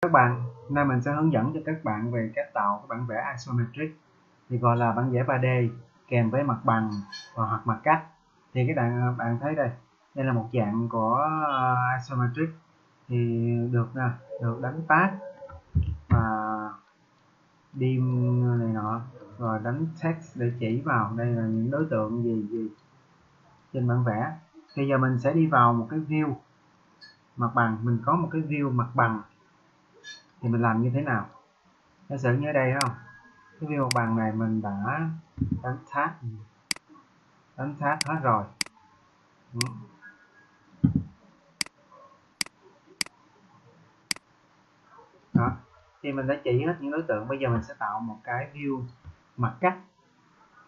Các bạn, hôm nay mình sẽ hướng dẫn cho các bạn về cách tạo cái bản vẽ isometric, thì gọi là bản vẽ 3D kèm với mặt bằng và hoặc mặt cắt. Thì cái bạn thấy đây là một dạng của isometric, thì được đánh tác và dim này nọ, rồi đánh text để chỉ vào đây là những đối tượng gì trên bản vẽ. Bây giờ mình sẽ đi vào một cái view mặt bằng, mình có một cái view mặt bằng thì mình làm như thế nào. Giả sử như ở đây không, cái view mặt bằng này mình đã đánh tab hết rồi. Đó, thì mình đã chỉ hết những đối tượng. Bây giờ mình sẽ tạo một cái view mặt cắt.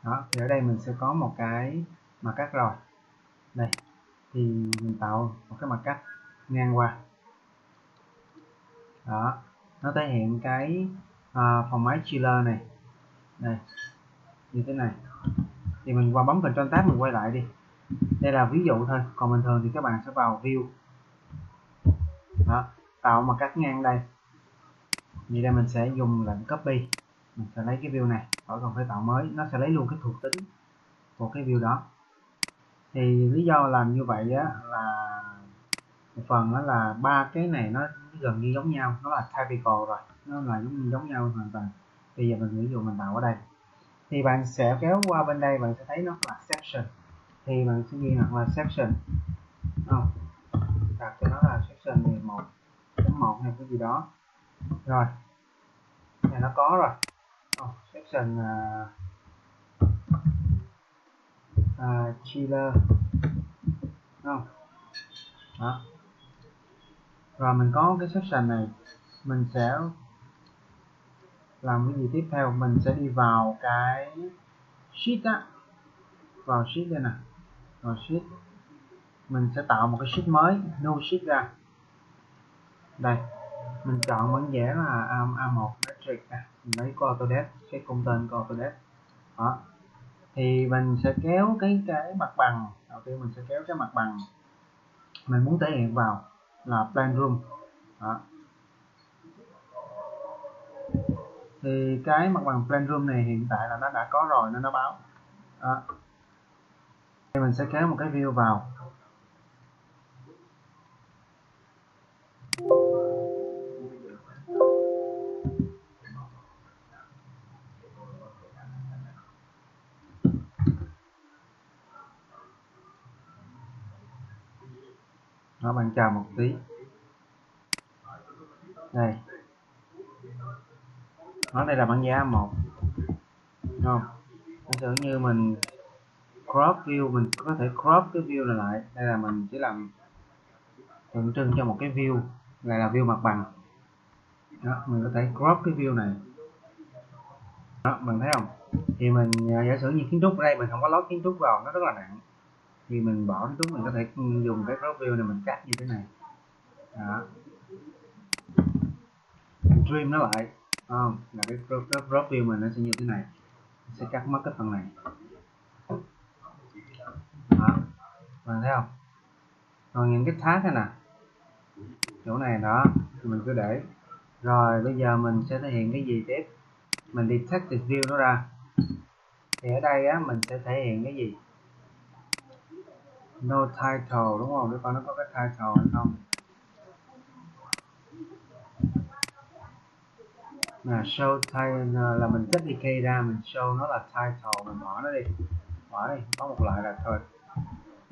Đó, thì ở đây mình sẽ có một cái mặt cắt rồi. Đây, thì mình tạo một cái mặt cắt ngang qua. Đó, nó thể hiện cái phòng máy chiller này. Đây, như thế này. Thì mình bấm Ctrl Tab, mình quay lại đi. Đây là ví dụ thôi, còn bình thường thì các bạn sẽ vào view. Đó, tạo mặt cắt ngang đây. Vậy đây mình sẽ dùng lệnh copy, mình sẽ lấy cái view này, khỏi cần phải tạo mới, nó sẽ lấy luôn cái thuộc tính của cái view đó. Thì lý do làm như vậy á, là một phần đó là ba cái này nó gần như giống nhau, nó là typical rồi, nó là giống nhau hoàn toàn. Bây giờ mình ví dụ mình tạo ở đây, thì bạn sẽ kéo qua bên đây, bạn sẽ thấy nó là section, thì bạn sẽ ghi hoặc là section, không đặt cho nó là section 11.1 hay cái gì đó. Rồi này nó có rồi. Section chiller, không đó. Rồi mình có cái section này, mình sẽ làm cái gì tiếp theo, mình sẽ đi vào cái sheet á, vào sheet đây nè, vào sheet mình sẽ tạo một cái sheet mới, new sheet ra. Đây mình chọn bản vẽ là A1 matrix, mình lấy của Autodesk, cái công tên của Autodesk. Đó, thì mình sẽ kéo cái mặt bằng. Đầu tiên mình sẽ kéo cái mặt bằng mình muốn thể hiện vào là plan room. Đó, thì cái mặt bằng plan room này hiện tại là nó đã có rồi nên nó báo. Đó, thì mình sẽ kéo một cái view vào. Đó, bạn chờ một tí. Đây, đây là bản vẽ A1, không? Giả sử như mình crop view, mình có thể crop cái view này lại. Đây là mình chỉ làm tượng trưng cho một cái view, này là view mặt bằng. Đó, mình có thể crop cái view này. Đó, mình thấy không? Thì mình giả sử như kiến trúc ở đây mình không có lót kiến trúc vào, nó rất là nặng, thì mình bỏ kiến trúc, mình có thể dùng cái crop view này mình cắt như thế này. Đó, mình trim nó lại, không? Là cái crop view mình nó sẽ như thế này, mình sẽ cắt mất cái phần này. Đó, mình thấy không? Còn những cái tag này nè, chỗ này đó thì mình cứ để. Rồi bây giờ mình sẽ thể hiện cái gì tiếp, mình detected view nó ra. Thì ở đây á, mình sẽ thể hiện cái gì, no title, đúng không? Để coi nó có cái title hay không. Là show title là mình copy key ra, mình show nó là title, mình bỏ nó đi, có một loại là thôi.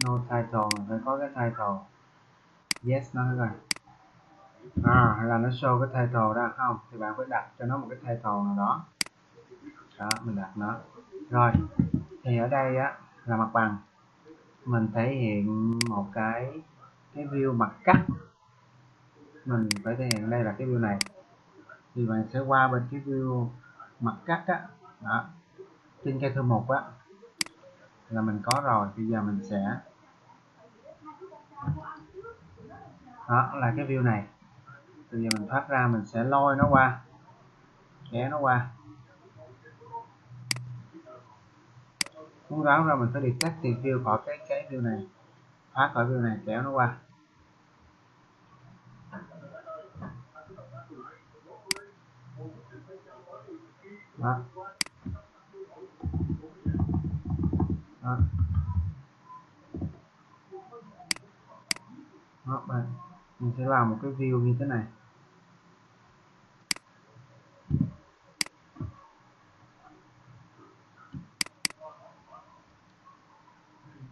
No title, mình phải có cái title. Yes, nó rồi. Là nó show cái title ra không, thì bạn phải đặt cho nó một cái title nào đó. Đó, mình đặt nó. Rồi thì ở đây á là mặt bằng, mình thể hiện một cái view mặt cắt, mình phải thể hiện đây là cái view này, thì bạn sẽ qua bên cái view mặt cắt á. Đó, trên cây thư mục á là mình có rồi. Bây giờ mình sẽ, đó là cái view này. Bây giờ mình thoát ra, mình sẽ lôi nó qua, kéo nó qua, muốn ráo ra mình phải detect view khỏi cái view này, thoát khỏi view này, kéo nó qua. đó. Đó. Đó, mình sẽ làm một cái view như thế này.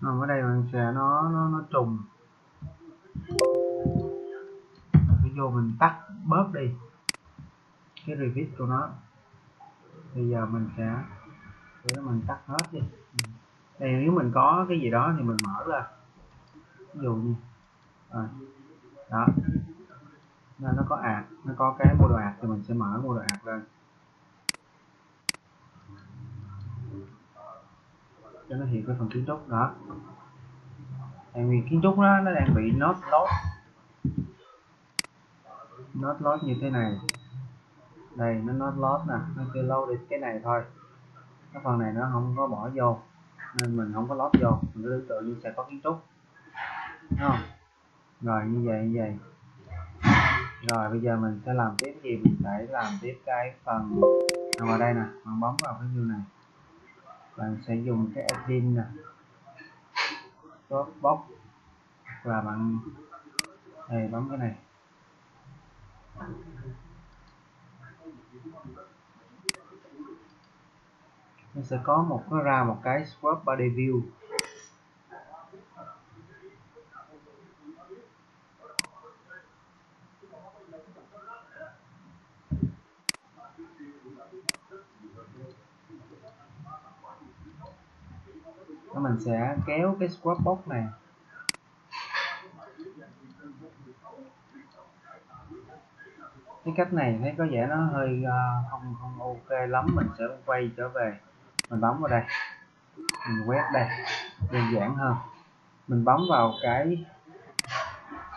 Ở đây mình sẽ nó trùng, mình vô mình tắt bớt đi cái Revit của nó. Bây giờ mình sẽ để mình tắt hết đi. Đây, nếu mình có cái gì đó thì mình mở ra, ví dụ như đó, nên nó có ạt, nó có cái mô đồ ạt thì mình sẽ mở mô đồ ạt lên cho nó hiện cái phần kiến trúc đó. Tại vì kiến trúc nó đang bị nốt lót như thế này. Đây nó nốt lót nè, nó chưa load được cái này thôi, cái phần này nó không có bỏ vô nên mình không có lót vô, mình cứ tưởng tượng như sẽ có kiến trúc, đúng không? Rồi như vậy. Rồi bây giờ mình sẽ làm tiếp gì? Mình phải làm tiếp cái phần vào đây nè, bạn bấm vào cái view này, bạn sẽ dùng cái edit nè, box, và bạn đây bấm cái này. Nó sẽ có ra một cái scrub body view. Đó, mình sẽ kéo cái scrub box này. Cái cách này thấy có vẻ nó hơi không ok lắm, mình sẽ quay trở về, mình bấm vào đây, mình quét đây, đơn giản hơn. Mình bấm vào cái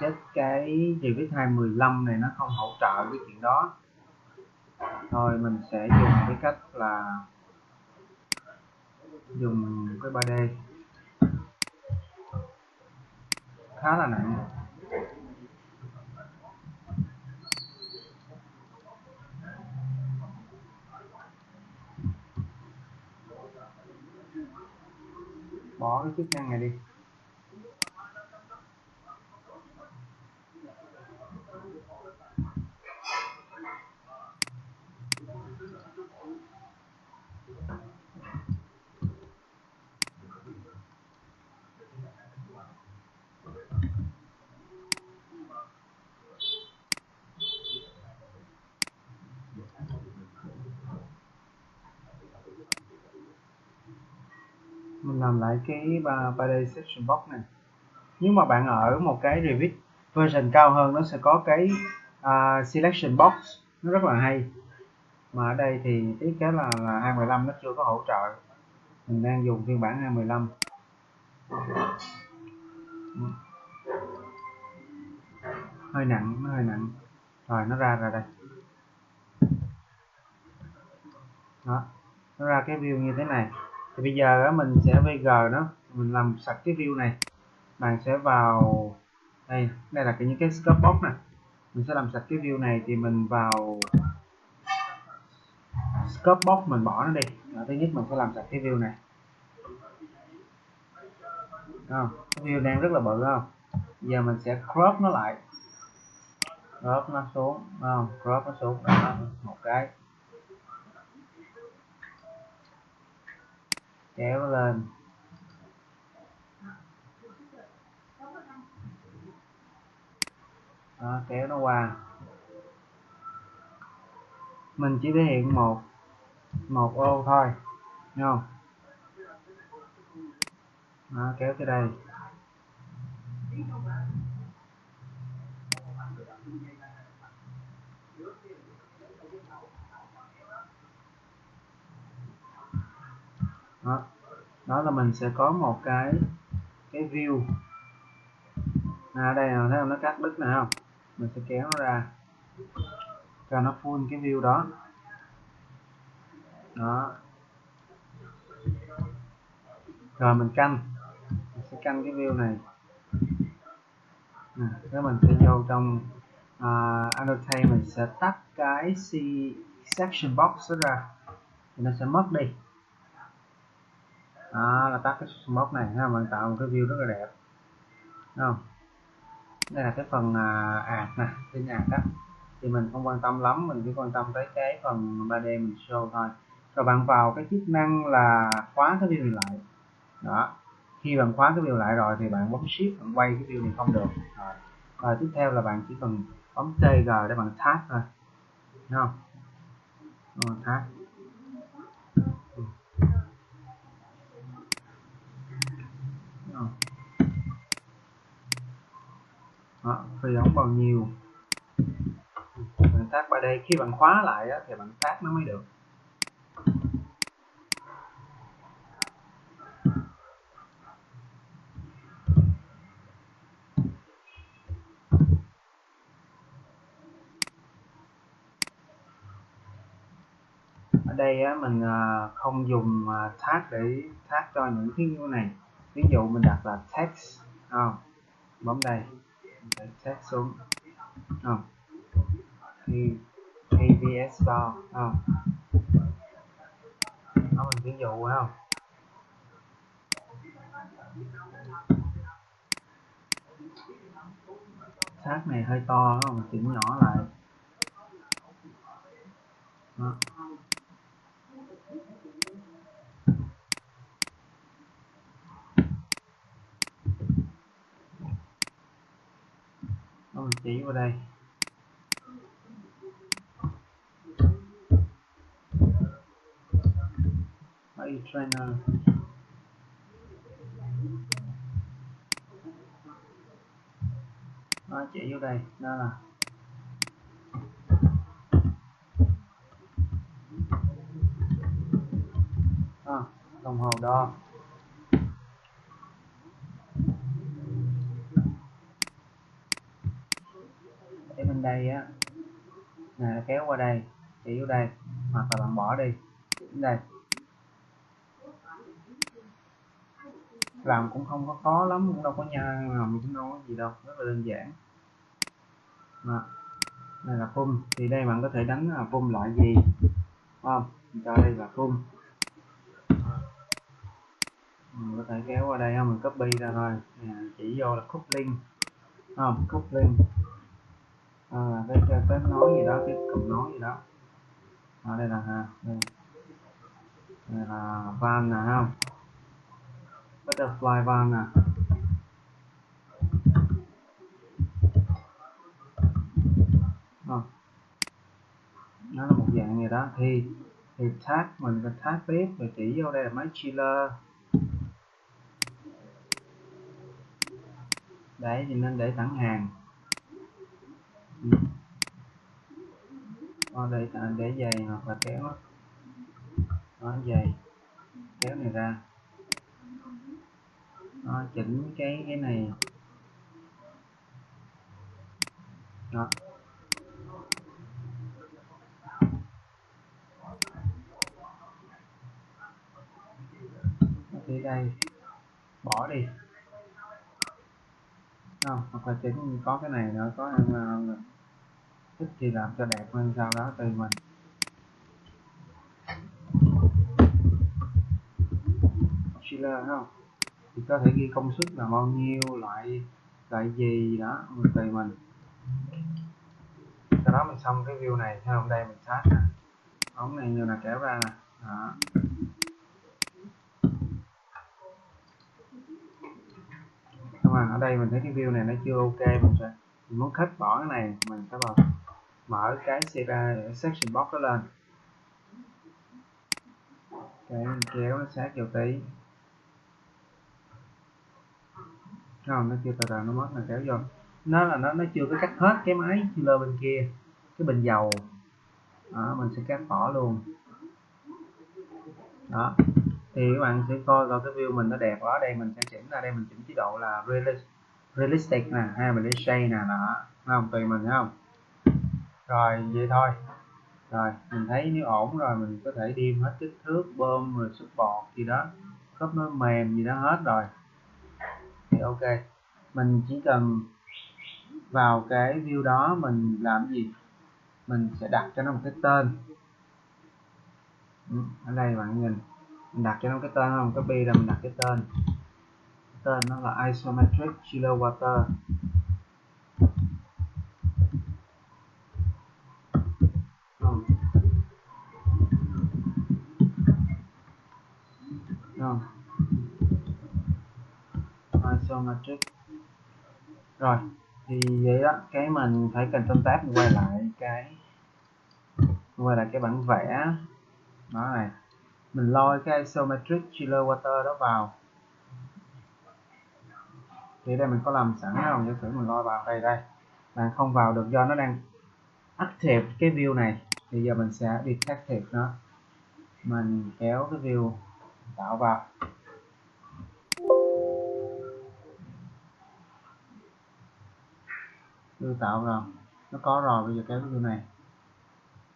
Revit 2.15 này, nó không hỗ trợ cái chuyện đó. Thôi mình sẽ dùng cái cách là dùng cái 3D khá là nặng. Bỏ cái chức năng này đi. Mình làm lại cái 3D section box này. Nếu mà bạn ở một cái Revit version cao hơn, nó sẽ có cái selection box, nó rất là hay. Mà ở đây thì tiếc cái là 2.15 nó chưa có hỗ trợ. Mình đang dùng phiên bản 2.15. Hơi nặng. Rồi nó ra đây. Đó, nó ra cái view như thế này. Thì bây giờ mình sẽ VG nó, mình làm sạch cái view này. Bạn sẽ vào đây là những cái scope box này, mình sẽ làm sạch cái view này. Thì mình vào scope box, mình bỏ nó đi. Thứ nhất mình sẽ làm sạch cái view này, không? Cái view đang rất là bự, không? Giờ mình sẽ crop nó lại, crop nó xuống, không? Crop nó xuống đó, một cái kéo nó lên, đó, kéo nó qua. Mình chỉ thể hiện một ô thôi, thấy không? Đó, kéo tới đây. Đó là mình sẽ có một cái view. Đây nào, thấy không, nó cắt đứt này không? Mình sẽ kéo nó ra cho nó full cái view đó. Rồi mình sẽ canh cái view này. Nếu mình sẽ vô trong annotate, mình sẽ tắt cái section box đó ra. thì nó sẽ mất đi. Đó, là tắt cái box này ha, mình tạo một cái view rất là đẹp. Đúng không? Đây là cái phần ạt nè, tin ạt đó thì mình không quan tâm lắm, mình chỉ quan tâm tới cái phần 3D mình show thôi. Rồi bạn vào cái chức năng là khóa cái view này lại. Đó, khi bạn khóa cái view lại rồi thì bạn bấm shift bạn quay cái view này không được. Rồi tiếp theo là bạn chỉ cần bấm TG để bạn tag thôi, đúng không? Tag. Đó, free đóng bao nhiêu bạn tag 3D, khi bạn khóa lại á, thì bạn tag nó mới được. Ở đây á, mình không dùng tag để tag cho những cái này. Ví dụ mình đặt là text, bấm đây để text xuống, AVS bar, đó mình ví dụ không. Tag này hơi to đó, mình chỉnh nhỏ lại. Đó. Đó, mình chỉ vào đây. Trainer. Đó, chỉ vô đây, đó là đồng hồ đo. Để bên đây á, này kéo qua đây, chỉ vô đây, hoặc là bạn bỏ đi, đến đây. Làm cũng không có khó lắm, cũng đâu có làm cũng đâu có gì đâu, rất là đơn giản. Đó. Đây là phun, thì đây bạn có thể đánh là phun loại gì, không? Mình cho đây là phun. Mình có thể kéo qua đây, mình copy ra thôi, chỉ vô là coupling, coupling, cái kết nối gì đó, cái cụm nối gì đó. Đây là đây là van nè, không? Butterfly van nè. Nó là một dạng gì đó, thì tag mình phải tag tiếp, rồi chỉ vô đây là máy chiller. Để thì nên để thẳng hàng. Để dày hoặc là kéo nó dày, kéo này ra. Chỉnh cái này. Đó. Thì đây bỏ đi, hoặc là chỉnh có cái này nữa, có em thích thì làm cho đẹp hơn, sau đó tùy mình. Chiller không, thì có thể ghi công suất là bao nhiêu, loại gì đó, tùy mình. Sau đó mình xong cái view này, thấy không? Đây mình sát nè, ống này như là kéo ra nè. Đó. Nhưng mà ở đây mình thấy cái view này nó chưa ok, mình muốn khách bỏ cái này, mình sẽ vào mở cái section box đó lên, cái kéo nó sát vào tí, không, nó chưa từ từ nó mất, là kéo vô, nó chưa có cắt hết cái máy chiller bên kia, cái bình dầu đó, mình sẽ cắt bỏ luôn. Đó, thì các bạn sẽ coi cái view mình nó đẹp. Ở đây mình sẽ chỉnh, ra đây mình chỉnh chế độ là realistic nè, hay mình để shade nè, đó, không, tùy mình, thấy không? Rồi vậy thôi. Rồi mình thấy nếu ổn rồi, mình có thể điêm hết kích thước, bơm rồi support gì đó, khớp nối mềm gì đó hết rồi thì ok. Mình chỉ cần vào cái view đó, mình làm gì, mình sẽ đặt cho nó một cái tên. Ở đây bạn nhìn, mình đặt cho nó cái tên không, copy ra mình đặt cái tên nó là isometric chiller water. Không. Không. Isometric. Rồi thì vậy đó, cái mình phải Ctrl Tab mình quay lại cái bản vẽ đó này, mình lôi cái isometric chiller water đó vào. Thì đây mình có làm sẵn không, giả sử mình lôi vào đây, bạn không vào được do nó đang active cái view này, thì giờ mình sẽ detective nó, mình kéo cái view tạo vào, view tạo rồi, nó có rồi, bây giờ kéo cái view này,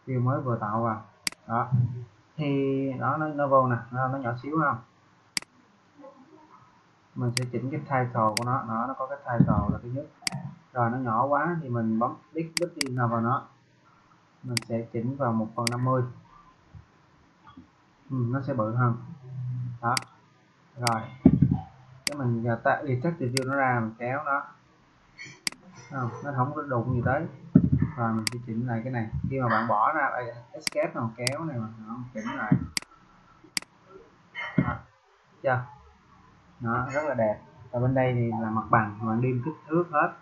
view mới vừa tạo vào đó, thì đó nó vô nè, nó nhỏ xíu không, mình sẽ chỉnh cái title của nó có cái title là thứ nhất. Rồi nó nhỏ quá thì mình bấm click nào vào mình sẽ chỉnh vào 1/50. Nó sẽ bự hơn đó. Rồi cái mình giờ ta detective view nó ra, mình kéo nó không có đụng gì tới. Rồi mình sẽ chỉnh lại cái này, khi mà bạn bỏ ra đây, escape nào kéo này mà nó chỉnh lại đó. Chưa, nó rất là đẹp. Và bên đây thì là mặt bằng, bạn điêm kích thước hết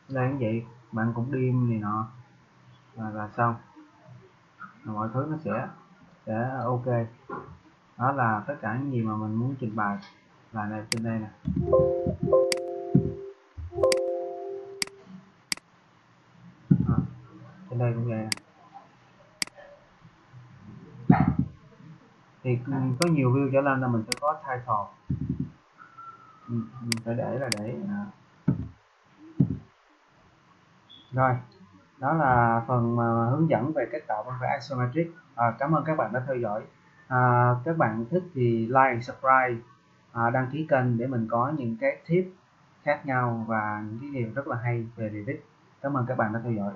đây cũng vậy, bạn cũng điêm này nọ là xong, mọi thứ nó sẽ ok. Đó là tất cả những gì mà mình muốn trình bày là này, trên đây nè. Đó, trên đây cũng vậy nè. Thì có nhiều view trở lên là mình sẽ có title, mình phải để rồi. Đó là phần hướng dẫn về cách tạo bản vẽ isometric. Cảm ơn các bạn đã theo dõi. Các bạn thích thì like, subscribe, đăng ký kênh để mình có những cái tip khác nhau và những cái điều rất là hay về Revit. Cảm ơn các bạn đã theo dõi.